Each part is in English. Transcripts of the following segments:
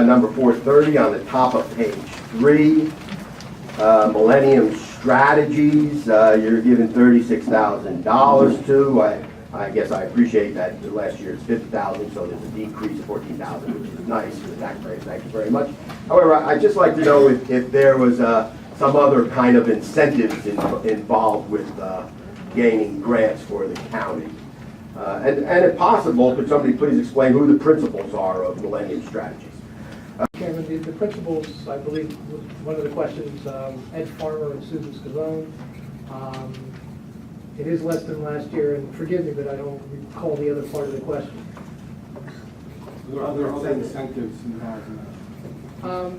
number 430 on the top of page 3. Millennium Strategies, you're giving $36,000 to. I guess I appreciate that the last year's $50,000, so there's a decrease of $14,000, which is nice for the taxpayers. Thank you very much. However, I'd just like to know if there was some other kind of incentives involved with gaining grants for the county. And if possible, could somebody please explain who the principals are of Millennium Strategies? Chairman, the principals, I believe, was one of the questions, Ed Farmer and Susan Scavone. It is less than last year, and forgive me, but I don't recall the other part of the question. There are other incentives involved in that.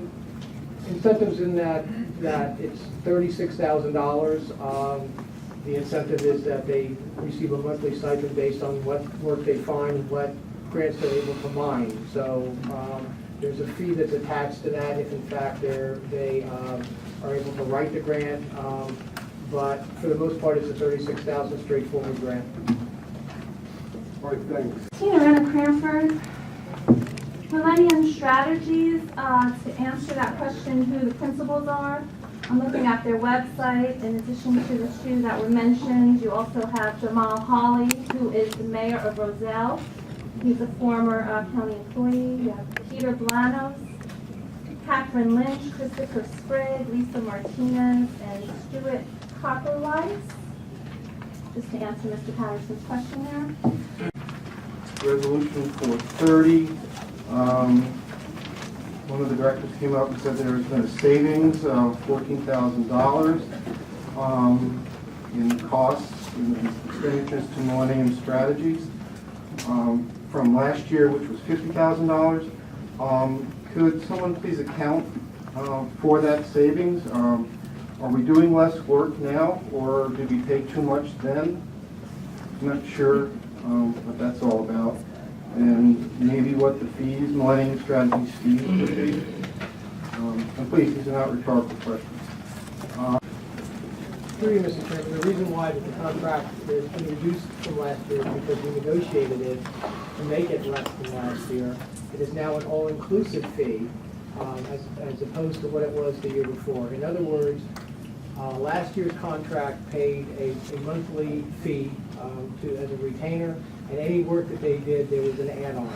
Incentives in that it's $36,000. The incentive is that they receive a monthly stipend based on what work they find, what grants they're able to mine. So there's a fee that's attached to that if in fact they are able to write the grant. But for the most part, it's a $36,000 straightforward grant. All right, thanks. Tina Renner Cranford. Millennium Strategies, to answer that question, who the principals are, I'm looking at their website. In addition to the two that were mentioned, you also have Jamal Hawley, who is the mayor of Roselle. He's a former county employee. You have Peter Blanos, Catherine Lynch, Christopher Sprague, Lisa Martinez, and Stuart Copperwise. Just to answer Mr. Patterson's question there. Resolution 430. One of the directors came up and said there's been a savings of $14,000 in costs in expenditures to Millennium Strategies from last year, which was $50,000. Could someone please account for that savings? Are we doing less work now, or did we pay too much then? I'm not sure what that's all about. And maybe what the fees, Millennium Strategies fees would be. And please, these are not rhetorical questions. Through you, Mr. Chairman, the reason why the contract has been reduced from last year is because we negotiated it to make it less than last year. It is now an all-inclusive fee as opposed to what it was the year before. In other words, last year's contract paid a monthly fee as a retainer, and any work that they did, there was an add-on.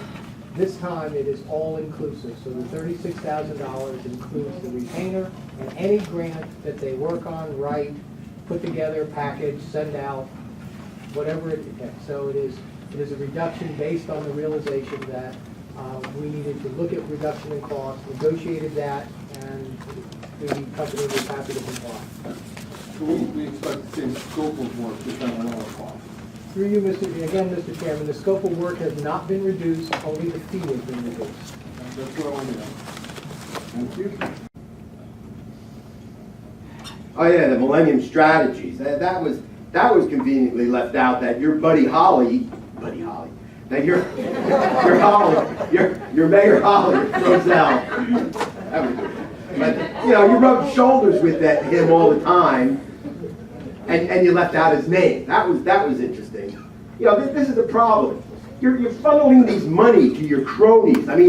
This time, it is all-inclusive, so the $36,000 includes the retainer and any grant that they work on, write, put together, package, send out, whatever it takes. So it is a reduction based on the realization that we needed to look at reduction in costs, negotiated that, and the company was happy to comply. So we expect the same scope of work, just at a lower cost. Through you, Mr. Mr. Chairman, the scope of work has not been reduced, only the fee has been reduced. That's what I want to know. Thank you. Oh yeah, the Millennium Strategies. That was conveniently left out. That your Buddy Holly. Now your Mayor Holly of Roselle. That was good. But you rubbed shoulders with him all the time, and you left out his name. That was interesting. This is the problem. You're funneling these money to your cronies. I mean.